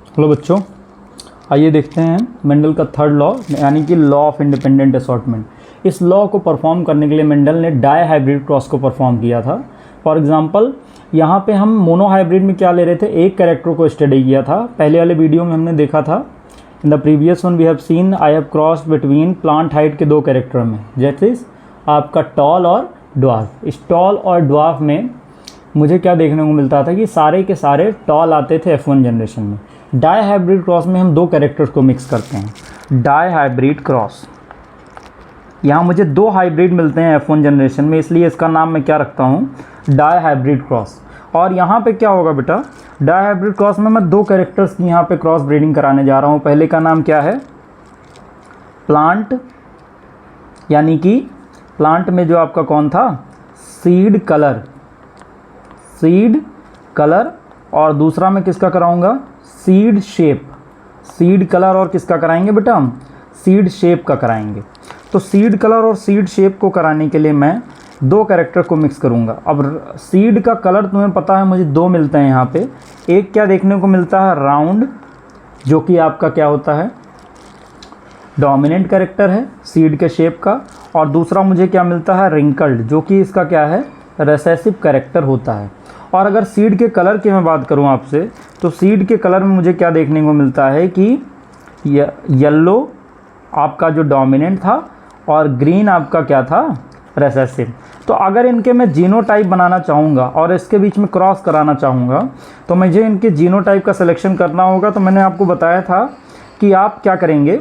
Hello बच्चों, आइए देखते हैं मेंडल का थर्ड लॉ यानी कि लॉ ऑफ इंडिपेंडेंट असॉर्टमेंट। इस लॉ को परफॉर्म करने के लिए मेंडल ने डाई हाइब्रिड क्रॉस को परफॉर्म किया था। फॉर एग्जांपल यहाँ पे हम मोनो हाइब्रिड में क्या ले रहे थे, एक कैरेक्टर को स्टडी किया था। पहले वाले वीडियो में हमने देखा था, in the previous one we have seen I have cross between plant height के दो कैरेक्टर में, जैसे आपका टॉल और ड्वार्फ। इस टॉल और ड्वार्फ में मुझे क्या देखने को मिलता था कि सारे के सारे टॉल आते थे F1 जनरेशन में। डाई हाइब्रिड क्रॉस में हम दो कैरेक्टर्स को मिक्स करते हैं, डाई हाइब्रिड क्रॉस। यहाँ मुझे दो हाइब्रिड मिलते हैं F1 जनरेशन में, इसलिए इसका नाम मैं क्या रखता हूँ, डाई हाइब्रिड क्रॉस। और यहाँ पे क्या होगा बेटा, डाई हाइब्रिड क्रॉस में मैं दो कैरेक्टर्स की यहाँ पे क्रॉस ब्रीडिंग कराने जा रहा हूँ। पहले का नाम क्या है, प्लांट, यानी कि प्लांट में जो आपका कौन था, सीड कलर, सीड कलर। और दूसरा मैं किसका कराऊंगा, सीड शेप। सीड कलर और किसका कराएंगे बेटा हम, सीड शेप का कराएंगे। तो सीड कलर और सीड शेप को कराने के लिए मैं दो कैरेक्टर को मिक्स करूंगा। अब सीड का कलर तुम्हें पता है मुझे दो मिलते हैं यहाँ पे। एक क्या देखने को मिलता है, राउंड, जो कि आपका क्या होता है, डोमिनेंट कैरेक्टर है सीड के शेप का। और दूसरा मुझे क्या मिलता है, रिंकल्ड, जो कि इसका क्या है, रिसेसिव कैरेक्टर होता है। और अगर सीड के कलर की मैं बात करूं आपसे, तो सीड के कलर में मुझे क्या देखने को मिलता है कि येलो आपका जो डोमिनेंट था और ग्रीन आपका क्या था, रिसेसिव। तो अगर इनके मैं जीनोटाइप बनाना चाहूँगा और इसके बीच में क्रॉस कराना चाहूँगा, तो मुझे इनके जीनोटाइप का सिलेक्शन करना होगा। तो मैंने आपको बताया था कि आप क्या करेंगे,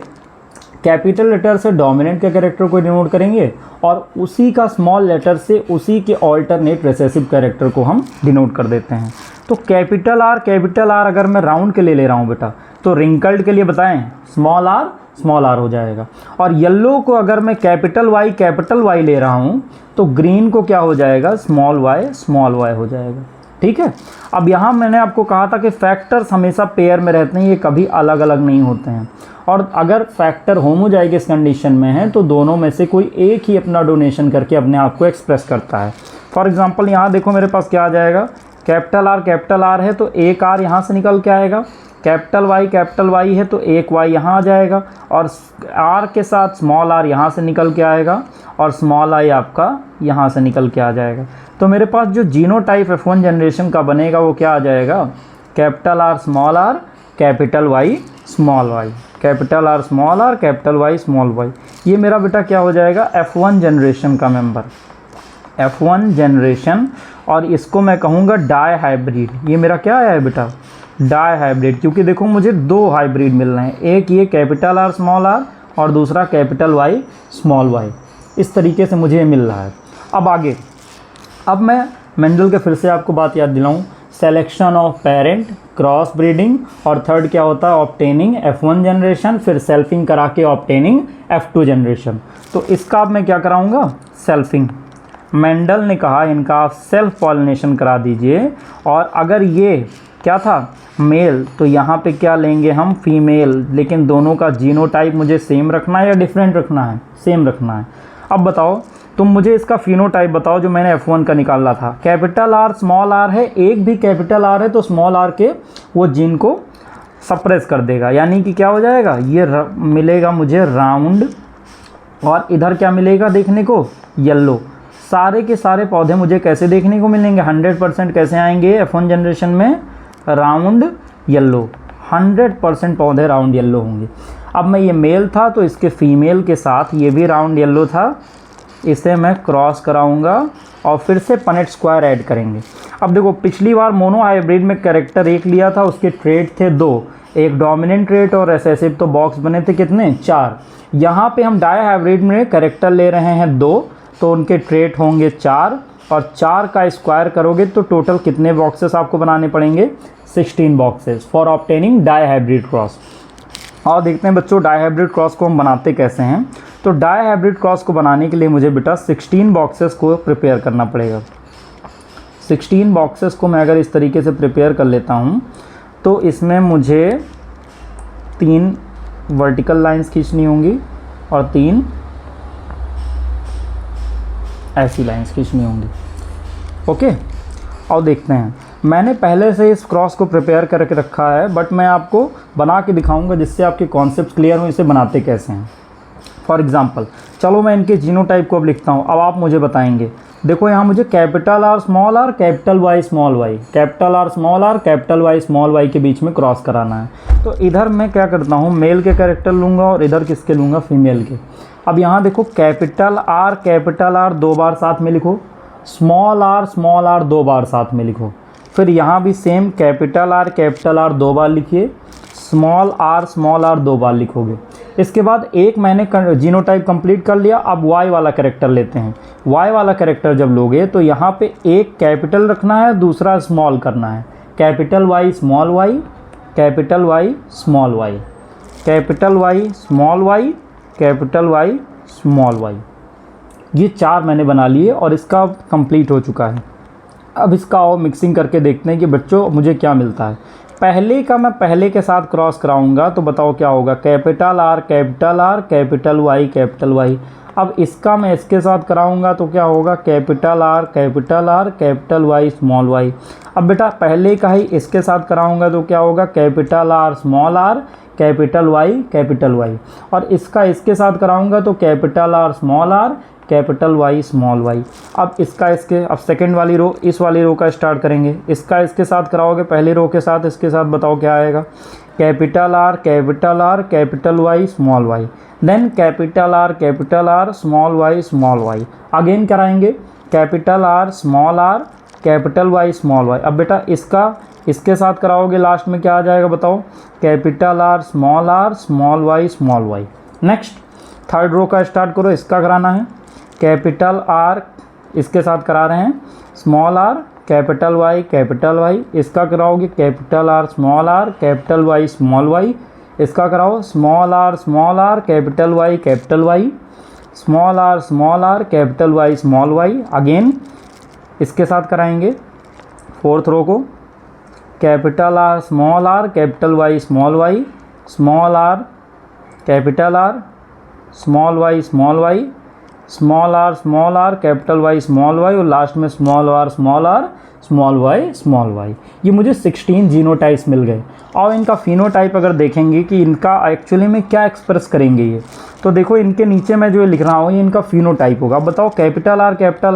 कैपिटल लेटर से डोमिनेंट के कैरेक्टर को डिनोट करेंगे और उसी का स्मॉल लेटर से उसी के ऑल्टरनेट रिसेसिव कैरेक्टर को हम डिनोट कर देते हैं। तो कैपिटल आर अगर मैं राउंड के लिए ले रहा हूँ बेटा, तो रिंकल्ड के लिए बताएं स्मॉल आर हो जाएगा। और येलो को अगर मैं कैपिटल वाई ले रहा हूँ, तो ग्रीन को क्या हो जाएगा, स्मॉल वाई हो जाएगा। ठीक है। अब यहाँ मैंने आपको कहा था कि फैक्टर्स हमेशा पेयर में रहते हैं, ये कभी अलग अलग नहीं होते हैं। और अगर फैक्टर होमोजाइगस कंडीशन में है तो दोनों में से कोई एक ही अपना डोनेशन करके अपने आप को एक्सप्रेस करता है। फॉर एग्जांपल यहाँ देखो मेरे पास क्या आ जाएगा, कैपिटल आर है तो एक आर यहाँ से निकल के आएगा, कैपिटल वाई है तो एक वाई यहाँ आ जाएगा, और आर के साथ स्मॉल आर यहाँ से निकल के आएगा और स्मॉल आई आपका यहाँ से निकल के आ जाएगा। तो मेरे पास जो जीनोटाइप F1 जनरेशन का बनेगा वो क्या आ जाएगा, capital R, capital Y, small Y, capital R, capital Y, small Y. ये मेरा बेटा क्या हो जाएगा, F1 जनरेशन का मेंबर, F1 जनरेशन। और इसको मैं कहूँगा डाई हाइब्रिड। ये मेरा क्या है बेटा, डाई हाइब्रिड, क्योंकि देखो मुझे दो हाइब्रिड मिल रहे हैं, एक ये कैपिटल आर स्मॉल आर और दूसरा कैपिटल वाई स्मॉल वाई। इस तरीके से मुझे मिल रहा है। अब आगे, अब मैं मेंडल के फिर से आपको बात याद दिलाऊं, selection of parent, cross breeding, और थर्ड क्या होता है, ऑब्टेनिंग F1 जनरेशन, फिर सेल्फिंग करा के ऑब्टेनिंग F2 जनरेशन। तो इसका अब मैं क्या कराऊंगा, सेल्फिंग। मेंडल ने कहा इनका आप सेल्फ पॉलिनेशन करा दीजिए, और अगर ये क्या था मेल, तो यहाँ पे क्या लेंगे हम, फीमेल। लेकिन दोनों का जीनोटाइप मुझे सेम रखना है या डिफरेंट रखना है, सेम रखना है। अब बताओ तुम मुझे इसका फिनोटाइप बताओ जो मैंने F1 का निकाला था। कैपिटल आर स्मॉल आर है, एक भी कैपिटल आर है तो स्मॉल आर के वो जीन को सप्रेस कर देगा, यानी कि क्या हो जाएगा, ये मिलेगा मुझे राउंड, और इधर क्या मिलेगा देखने को, येलो। सारे के सारे पौधे मुझे कैसे देखने को मिलेंगे, 100% कैसे आएंगे F1 जनरेशन में, राउंड येलो। 100% पौधे राउंड येलो होंगे। अब मैं ये मेल था तो इसके फीमेल के साथ ये भी राउंड येलो था, इसे मैं क्रॉस कराऊंगा और फिर से पनेट स्क्वायर ऐड करेंगे। अब देखो पिछली बार मोनो हाइब्रिड में कैरेक्टर एक लिया था, उसके ट्रेट थे दो, एक डोमिनेंट ट्रेट और रिसेसिव, तो बॉक्स बने थे कितने, 4। यहाँ पे हम डाई हाइब्रिड में कैरेक्टर ले रहे हैं 2, तो उनके ट्रेट होंगे 4, और 4 का स्क्वायर करोगे तो टोटल कितने बॉक्सेस आपको बनाने पड़ेंगे, 16 boxes for obtaining dihybrid cross. और देखते हैं बच्चों डाई हाइब्रिड क्रॉस को हम बनाते कैसे हैं। तो डाई हाइब्रिड क्रॉस को बनाने के लिए मुझे बेटा 16 बॉक्सेस को प्रिपेयर करना पड़ेगा। 16 बॉक्सेस को मैं अगर इस तरीके से प्रिपेयर कर लेता हूं, तो इसमें मुझे 3 वर्टिकल लाइंस खींचनी होंगी और 3 ऐसी लाइंस खींचनी होंगी। ओके, और देखते हैं मैंने पहले से इस क्रॉस को प्रिपेयर करके रखा है, बट मैं आपको बना के दिखाऊंगा जिससे आपके कॉन्सेप्ट क्लियर हो इसे बनाते कैसे हैं। फॉर एग्जांपल चलो मैं इनके जीनोटाइप को अब लिखता हूँ। अब आप मुझे बताएंगे, देखो यहाँ मुझे capital R small R capital Y small Y, capital R small R capital Y small Y के बीच में क्रॉस कराना है। तो इधर मैं क्या करता हूँ, मेल के कैरेक्टर लूँगा और इधर किसके लूँगा, फीमेल के। अब यहाँ देखो कैपिटल आर 2 बार साथ में लिखो, स्मॉल आर 2 बार साथ में लिखो। फिर यहाँ भी सेम कैपिटल आर 2 बार लिखिए, स्मॉल आर 2 बार लिखोगे। इसके बाद एक मैंने जीनोटाइप कंप्लीट कर लिया। अब वाई वाला कैरेक्टर लेते हैं। वाई वाला कैरेक्टर जब लोगे तो यहाँ पे एक कैपिटल रखना है, दूसरा स्मॉल करना है। Capital Y small Y, capital Y small Y, capital Y small Y, capital Y small Y. ये 4 मैंने बना लिए और इसका कंप्लीट हो चुका है। अब इसका और मिक्सिंग करके देखते हैं कि बच्चों मुझे क्या मिलता है। पहले का मैं पहले के साथ क्रॉस कराऊंगा तो बताओ क्या होगा, कैपिटल आर कैपिटल वाई। अब इसका मैं इसके साथ कराऊंगा तो क्या होगा, capital R capital Y small Y. अब बेटा पहले का ही इसके साथ कराऊंगा तो क्या होगा, capital R small R capital Y. और इसका इसके साथ कराऊंगा तो capital R small R capital Y small Y. अब इसका इसके, अब सेकंड वाली रो, इस वाली रो का स्टार्ट करेंगे। इसका इसके साथ कराओगे पहली रो के साथ, इसके साथ बताओ क्या आएगा, capital R capital Y small Y. Then capital R small Y. Again कराएंगे capital R capital Y small Y. अब बेटा इसका इसके साथ कराओगे लास्ट में क्या आ जाएगा बताओ, capital R small Y. Next third row का स्टार्ट करो, इसका कराना है कैपिटल आर, इसके साथ करा रहे हैं स्मॉल आर कैपिटल वाई। इसका कराओगे capital R capital Y small Y. इसका कराओ small R capital Y, small R capital Y small Y. Again इसके साथ कराएंगे फोर्थ रो को, capital R capital Y small Y, small R capital R small Y, small R capital Y small Y. और last में small R small Y. ये मुझे 16 genotypes मिल गए। और इनका फिनोटाइप अगर देखेंगे कि इनका एक्चुअली में क्या एक्सप्रेस करेंगे ये, तो देखो इनके नीचे मैं जो लिख रहा हूँ ये इनका फिनोटाइप होगा। बताओ कैपिटल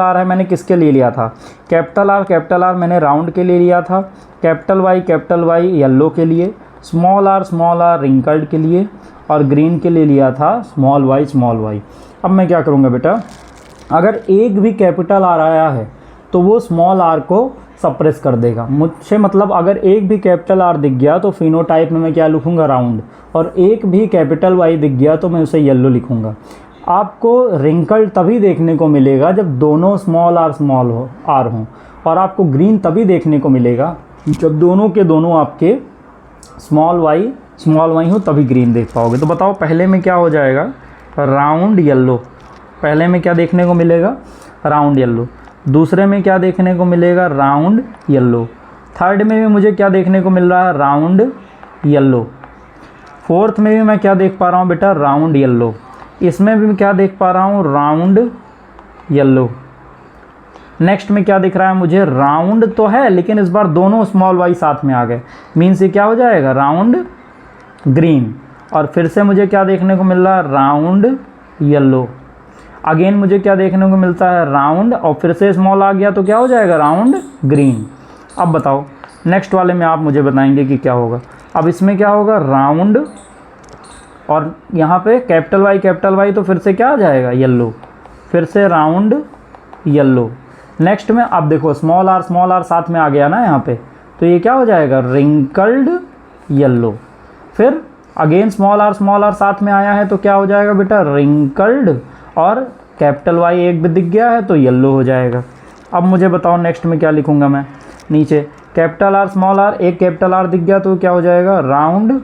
आर है, मैंने किसके लिए लिया था, कैपिटल आर मैंने राउंड के लिए लिया था, कैपिटल वाई येलो के लिए, स्मॉल आर रिंकल्ड के लिए, और ग्रीन के लिए लिया था स्मॉल वाई। अब मैं क्या करूँगा बेटा, अगर एक भी कैपिटल आर आया है तो वो स्मॉल आर को सप्रेस कर देगा मुझसे। मतलब अगर एक भी कैपिटल आर दिख गया तो फिनोटाइप में मैं क्या लिखूँगा, राउंड। और एक भी कैपिटल वाई दिख गया तो मैं उसे येलो लिखूँगा। आपको रिंकल्ड तभी देखने को मिलेगा जब दोनों स्मॉल आर हों, और आपको ग्रीन तभी देखने को मिलेगा जब दोनों के दोनों आपके स्मॉल वाई हो, तभी ग्रीन देख पाओगे। तो बताओ पहले में क्या हो जाएगा, राउंड येलो। पहले में क्या देखने को मिलेगा, राउंड येलो। दूसरे में क्या देखने को मिलेगा, राउंड येलो। थर्ड में भी मुझे क्या देखने को मिल रहा है, राउंड येलो। फोर्थ में भी मैं क्या देख पा रहा हूँ बेटा, राउंड येलो। इसमें भी मैं क्या देख पा रहा हूँ, राउंड येलो। नेक्स्ट में क्या दिख रहा है मुझे, राउंड तो है लेकिन इस बार दोनों स्मॉल वाई साथ में आ गए, मीन्स ये क्या हो जाएगा, राउंड ग्रीन। और फिर से मुझे क्या देखने को मिल रहा है, राउंड येलो। अगेन मुझे क्या देखने को मिलता है, राउंड, और फिर से स्मॉल आ गया तो क्या हो जाएगा, राउंड ग्रीन। अब बताओ नेक्स्ट वाले में आप मुझे बताएंगे कि क्या होगा। अब इसमें क्या होगा, राउंड, और यहाँ पे कैपिटल वाई तो फिर से क्या आ जाएगा, येलो। फिर से राउंड येलो। नेक्स्ट में अब देखो स्मॉल आर साथ में आ गया ना यहाँ पे, तो ये क्या हो जाएगा, रिंकल्ड येलो। फिर अगेन स्मॉल आर साथ में आया है तो क्या हो जाएगा बेटा, रिंकल्ड, और कैपिटल वाई एक भी दिख गया है तो येलो हो जाएगा। अब मुझे बताओ नेक्स्ट में क्या लिखूँगा मैं, नीचे कैपिटल आर स्मॉल आर, एक कैपिटल आर दिख गया तो क्या हो जाएगा, राउंड,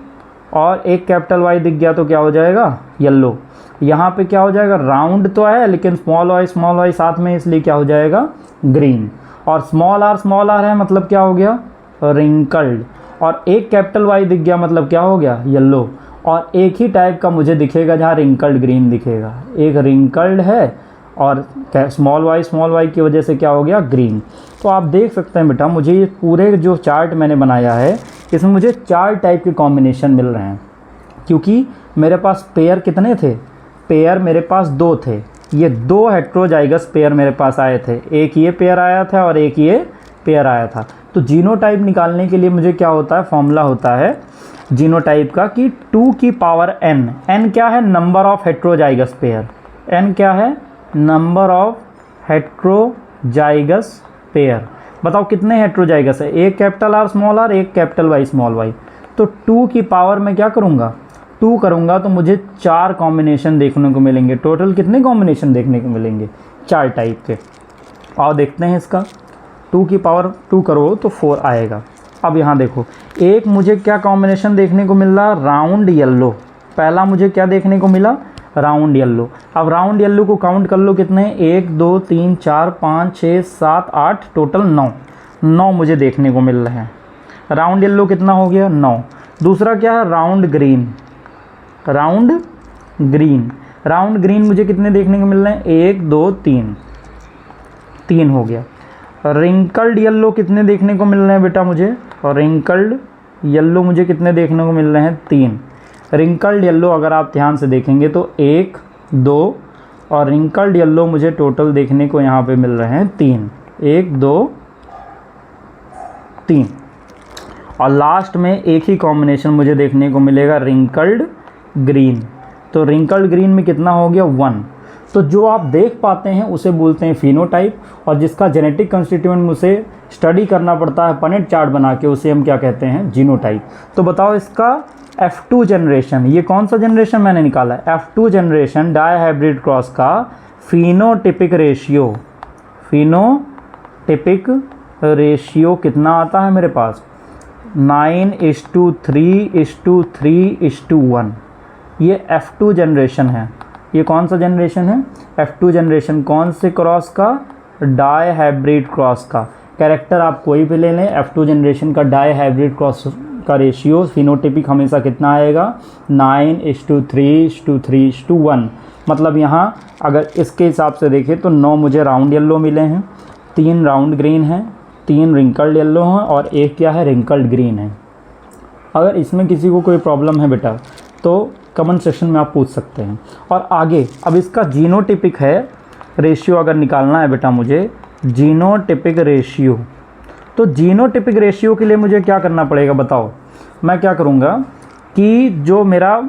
और एक कैपिटल वाई दिख गया तो क्या हो जाएगा, येलो। यहाँ पे क्या हो जाएगा, राउंड तो है लेकिन स्मॉल वाई साथ में, इसलिए क्या हो जाएगा, ग्रीन। और स्मॉल आर है मतलब क्या हो गया, रिंकल्ड। और एक कैपिटल वाई दिख गया मतलब क्या हो गया, येलो। और एक ही टाइप का मुझे दिखेगा जहाँ रिंकल्ड ग्रीन दिखेगा, एक रिंकल्ड है और स्मॉल वाई की वजह से क्या हो गया, ग्रीन। तो आप देख सकते हैं बेटा, मुझे ये पूरे जो चार्ट मैंने बनाया है इसमें मुझे 4 टाइप के कॉम्बिनेशन मिल रहे हैं, क्योंकि मेरे पास पेयर कितने थे, पेयर मेरे पास 2 थे। ये 2 हेट्रोजाइगस पेयर मेरे पास आए थे, एक ये पेयर आया था और एक ये पेयर आया था। तो जीनोटाइप निकालने के लिए मुझे क्या होता है, फॉर्मूला होता है जीनोटाइप का कि 2 की पावर n, n क्या है, number of heterozygous pair, n क्या है, नंबर ऑफ हेट्रोजाइगस पेयर। बताओ कितने हेट्रोजाइगस है, एक कैपिटल R स्मॉल r, एक कैपिटल Y स्मॉल y। तो 2 की पावर में क्या करूँगा, 2 करूँगा तो मुझे 4 कॉम्बिनेशन देखने को मिलेंगे। टोटल कितने कॉम्बिनेशन देखने को मिलेंगे, 4 टाइप के। और देखते हैं इसका, 2 की पावर 2 करो तो 4 आएगा। अब यहाँ देखो, एक मुझे क्या कॉम्बिनेशन देखने को मिल रहा, राउंड येलो। पहला मुझे क्या देखने को मिला, राउंड येलो। अब राउंड येलो को काउंट कर लो कितने, 1 2 3 4 5 6 7 8, टोटल 9 मुझे देखने को मिल रहे हैं। राउंड येलो कितना हो गया, 9। दूसरा क्या है, round green. Round green, round green मुझे कितने देखने को मिल रहे हैं, 1 2 3 हो गया। रिंकल्ड येलो कितने देखने को मिल रहे हैं बेटा मुझे, और रिंकल्ड येलो मुझे कितने देखने को मिल रहे हैं, 3। रिंकल्ड येलो अगर आप ध्यान से देखेंगे तो 1 2, और रिंकल्ड येलो मुझे टोटल देखने को यहाँ पे मिल रहे हैं 3, 1 2 3। और लास्ट में एक ही कॉम्बिनेशन मुझे देखने को मिलेगा, रिंकल्ड ग्रीन। तो रिंकल्ड ग्रीन में कितना हो गया, 1। तो जो आप देख पाते हैं उसे बोलते हैं फिनोटाइप, और जिसका जेनेटिक कंस्टिट्यूएंट उसे स्टडी करना पड़ता है पनेट चार्ट बना के, उसे हम क्या कहते हैं, जीनोटाइप। तो बताओ इसका F2 जनरेशन, ये कौन सा जनरेशन मैंने निकाला है, F2 generation dihybrid cross का फिनोटिपिक रेशियो, फिनोटिपिक रेशियो कितना आता है मेरे पास, 9:3:3:1। ये F2 जनरेशन है। ये कौन सा जनरेशन है, F2 जनरेशन। कौन से क्रॉस का, डाई हाइब्रिड क्रॉस का। कैरेक्टर आप कोई भी ले लें, F2 जनरेशन का डाई हाइब्रिड क्रॉस का रेशियो फिनोटिपिक हमेशा कितना आएगा, 9:3:3:1। मतलब यहाँ अगर इसके हिसाब से देखें तो 9 मुझे राउंड येलो मिले हैं, 3 राउंड ग्रीन हैं, 3 रिंकल्ड येलो हैं, और एक क्या है, रिंकल्ड ग्रीन है। अगर इसमें किसी को कोई प्रॉब्लम है बेटा तो कमेंट सेक्शन में आप पूछ सकते हैं। और आगे अब इसका जीनोटिपिक है रेशियो अगर निकालना है बेटा मुझे, जीनोटिपिक रेशियो। तो जीनोटिपिक रेशियो के लिए मुझे क्या करना पड़ेगा बताओ। मैं क्या करूँगा कि जो मेरा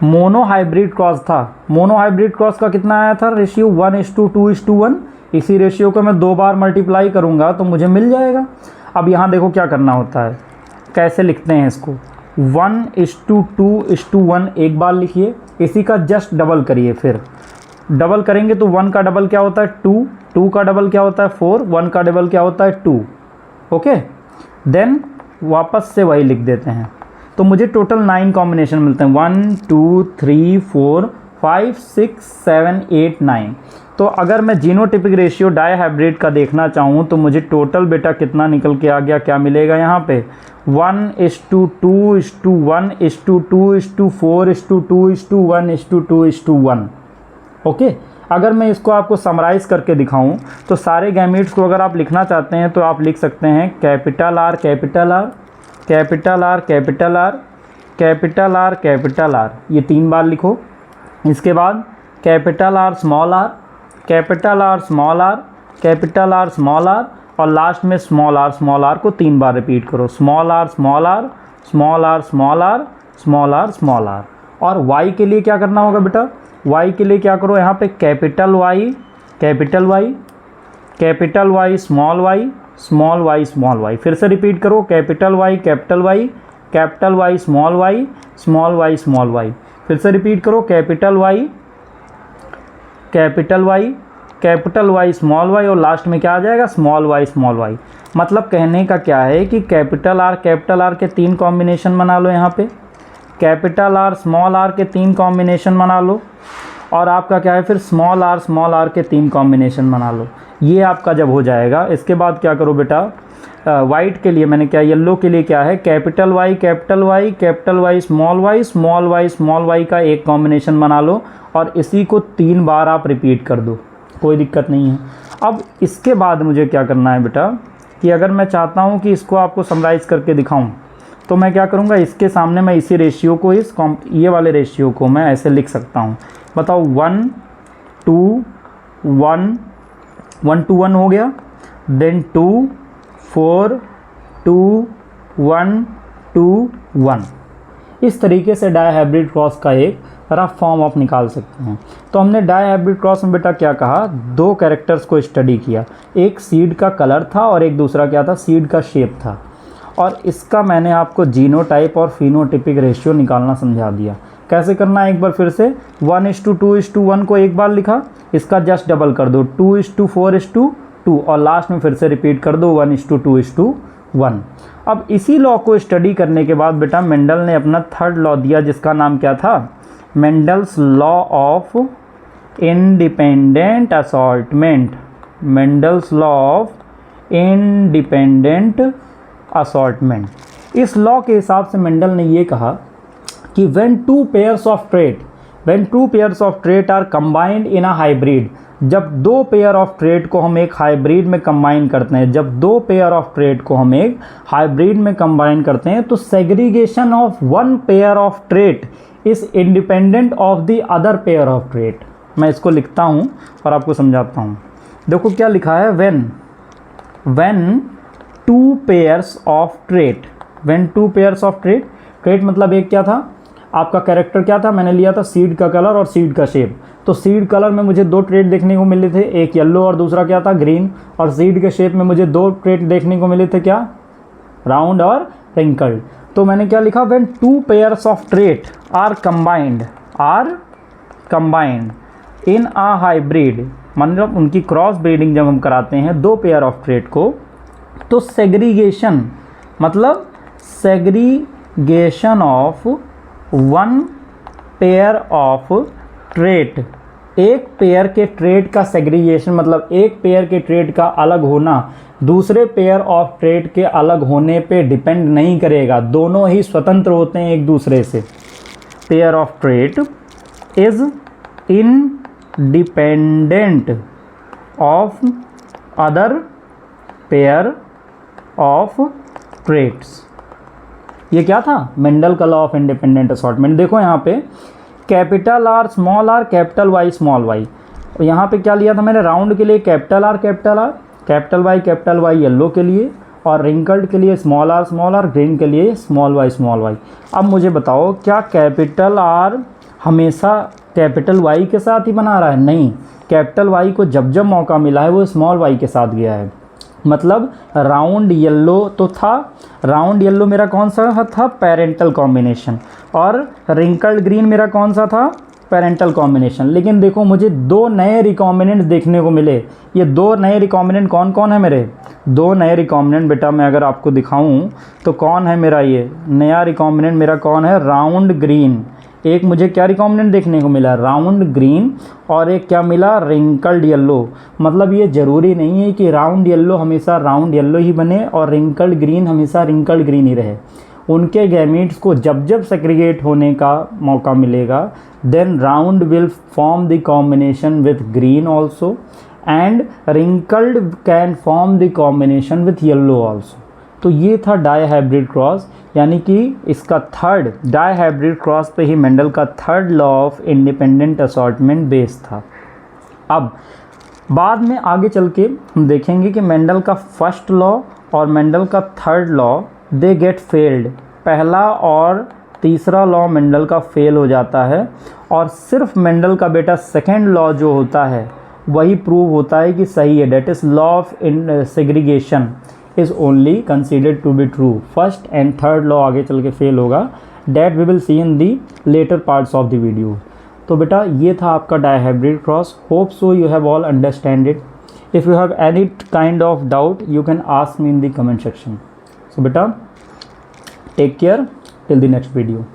मोनो हाइब्रिड क्रॉस था, मोनो हाइब्रिड क्रॉस का कितना आया था रेशियो, 1:2:1। इसी रेशियो को मैं 2 बार मल्टीप्लाई करूँगा तो मुझे मिल जाएगा। अब यहाँ देखो क्या करना होता है, कैसे लिखते हैं इसको, 1:2:1 एक बार लिखिए, इसी का जस्ट डबल करिए, फिर डबल करेंगे तो 1 का डबल क्या होता है 2, 2 का डबल क्या होता है 4, 1 का डबल क्या होता है 2। ओके, देन वापस से वही लिख देते हैं। तो मुझे टोटल 9 कॉम्बिनेशन मिलते हैं, 1 2 3 4 5 6 7 8 9। तो अगर मैं जीनोटिपिक रेशियो डाई हाइब्रिड का देखना चाहूँ तो मुझे टोटल बेटा कितना निकल के आ गया, क्या मिलेगा यहाँ पे, 1:2:2:1:2:4:2:1:2:1। ओके, अगर मैं इसको आपको समराइज़ करके दिखाऊं तो सारे गैमीट्स को अगर आप लिखना चाहते हैं तो आप लिख सकते हैं capital R capital R, capital R capital R, capital R capital R, ये 3 बार लिखो। इसके बाद capital R small r, capital R small r, capital R small r, और लास्ट में स्मॉल r को 3 बार रिपीट करो, small r small r small r small r small r small r। और y के लिए क्या करना होगा बेटा, y के लिए क्या करो, यहाँ पे capital Y capital Y, capital Y small y small y small y। फिर से रिपीट करो, capital Y capital Y, capital Y small y small y small y। फिर से रिपीट करो, capital Y capital Y capital Y small y, और last में क्या आ जाएगा, स्मॉल y स्मॉल y। मतलब कहने का क्या है कि कैपिटल R के 3 कॉम्बिनेशन बना लो, यहाँ पे कैपिटल R स्मॉल r के 3 कॉम्बिनेशन बना लो, और आपका क्या है फिर स्मॉल r के 3 कॉम्बिनेशन बना लो। ये आपका जब हो जाएगा, इसके बाद क्या करो बेटा, वाइट के लिए मैंने क्या, येलो के लिए क्या है, capital Y capital Y capital Y small y small y small y का एक कॉम्बिनेशन बना लो, और इसी को 3 बार आप रिपीट कर दो। कोई दिक्कत नहीं है। अब इसके बाद मुझे क्या करना है बेटा कि अगर मैं चाहता हूँ कि इसको आपको समराइज़ करके दिखाऊँ तो मैं क्या करूँगा, इसके सामने मैं इसी रेशियो को ये वाले रेशियो को मैं ऐसे लिख सकता हूँ। बताओ 1 2 1 1 to 1 हो गया, देन 2 4 2 1 2 1। इस तरीके से डायहाइब्रिड क्रॉस का एक रफ फॉर्म आप निकाल सकते हैं। तो हमने डायहाइब्रिड क्रॉस में बेटा क्या कहा, दो कैरेक्टर्स को स्टडी किया, एक सीड का कलर था और एक दूसरा क्या था, सीड का शेप था। और इसका मैंने आपको जीनोटाइप और फिनोटिपिक रेशियो निकालना समझा दिया। कैसे करना है एक बार फिर से, 1:2:1 को एक बार लिखा, इसका जस्ट डबल कर दो 2:4:2 और लास्ट में फिर से रिपीट कर दो 1:2:1। अब इसी लॉ को स्टडी करने के बाद बेटा मेंडल ने अपना थर्ड लॉ दिया जिसका नाम क्या था, Mendel's law of independent assortment. Mendel's law of independent assortment. इस लॉ के हिसाब से मेंडल ने ये कहा कि when two pairs of trait are combined in a hybrid, जब दो पेयर ऑफ ट्रेट को हम एक हाइब्रिड में कंबाइन करते हैं, जब दो पेयर ऑफ ट्रेट को हम एक हाइब्रिड में कंबाइन करते हैं तो segregation of one pair of trait is independent of the other pair of trait. मैं इसको लिखता हूँ और आपको समझाता हूँ। देखो क्या लिखा है, when two pairs of trait, when two pairs of trait मतलब एक क्या था, आपका कैरेक्टर क्या था, मैंने लिया था सीड का कलर और सीड का शेप। तो सीड कलर में मुझे दो ट्रेट देखने को मिले थे, एक येलो और दूसरा क्या था, ग्रीन। और सीड के शेप में मुझे दो ट्रेट देखने को मिले थे, क्या, राउंड और रिंकल्ड। तो मैंने क्या लिखा, when two pairs of trait are combined in a hybrid, मतलब उनकी क्रॉस ब्रीडिंग जब हम कराते हैं दो पेयर ऑफ ट्रेट को, तो सेग्रीगेशन मतलब segregation of one pair of trait, एक पेयर के ट्रेट का सेग्रीगेशन मतलब एक पेयर के ट्रेट का अलग होना दूसरे पेयर ऑफ ट्रेट के अलग होने पे डिपेंड नहीं करेगा, दोनों ही स्वतंत्र होते हैं एक दूसरे से। Pair of trait is independent of other pair of traits. ये क्या था, मेंडल का लॉ ऑफ इंडिपेंडेंट असॉर्टमेंट। देखो यहाँ पे capital R small R, capital Y small Y. यहाँ पे क्या लिया था मैंने, राउंड के लिए capital R, capital Y yellow के लिए, और रिंकल्ड के लिए स्मॉल आर, ग्रीन के लिए स्मॉल वाई। अब मुझे बताओ क्या कैपिटल आर हमेशा कैपिटल वाई के साथ ही बना रहा है? नहीं, कैपिटल वाई को जब जब मौका मिला है वो स्मॉल वाई के साथ गया है। मतलब राउंड येलो तो था, राउंड येलो मेरा कौन सा था, पेरेंटल कॉम्बिनेशन, और रिंकल्ड ग्रीन मेरा कौन सा था, पेरेंटल कॉम्बिनेशन। लेकिन देखो मुझे दो नए रिकॉम्बिनेंट देखने को मिले। ये दो नए रिकॉम्बिनेंट कौन कौन है मेरे, दो नए रिकॉम्बिनेंट बेटा मैं अगर आपको दिखाऊं तो कौन है मेरा, ये नया रिकॉम्बिनेंट मेरा कौन है, राउंड ग्रीन। एक मुझे क्या रिकॉम्बिनेंट देखने को मिला, राउंड ग्रीन, और एक क्या मिला, रिंकल्ड येलो। मतलब ये ज़रूरी नहीं है कि राउंड येलो हमेशा राउंड येलो ही बने और रिंकल्ड ग्रीन हमेशा रिंकल्ड ग्रीन ही रहे। उनके गैमीट्स को जब जब सेग्रीगेट होने का मौका मिलेगा then round will form the combination with green also and wrinkled can form the combination with yellow also. तो ये था डायहाइब्रिड क्रॉस, यानी कि इसका थर्ड डायहाइब्रिड क्रॉस पे ही मेंडल का third law of independent assortment base था। अब बाद में आगे चल के हम देखेंगे कि मेंडल का फर्स्ट लॉ और मेंडल का third law they get failed. पहला और तीसरा लॉ मेंडल का फेल हो जाता है और सिर्फ मेंडल का बेटा सेकेंड लॉ जो होता है वही प्रूव होता है कि सही है, that is law of segregation is only considered to be true। First and third law आगे चल के फेल होगा, that we will see in the later parts of the video। तो बेटा ये था आपका dihybrid cross. Hope so you have all understand it। if you have any kind of doubt you can ask me in the comment section। so बेटा take care till the next video।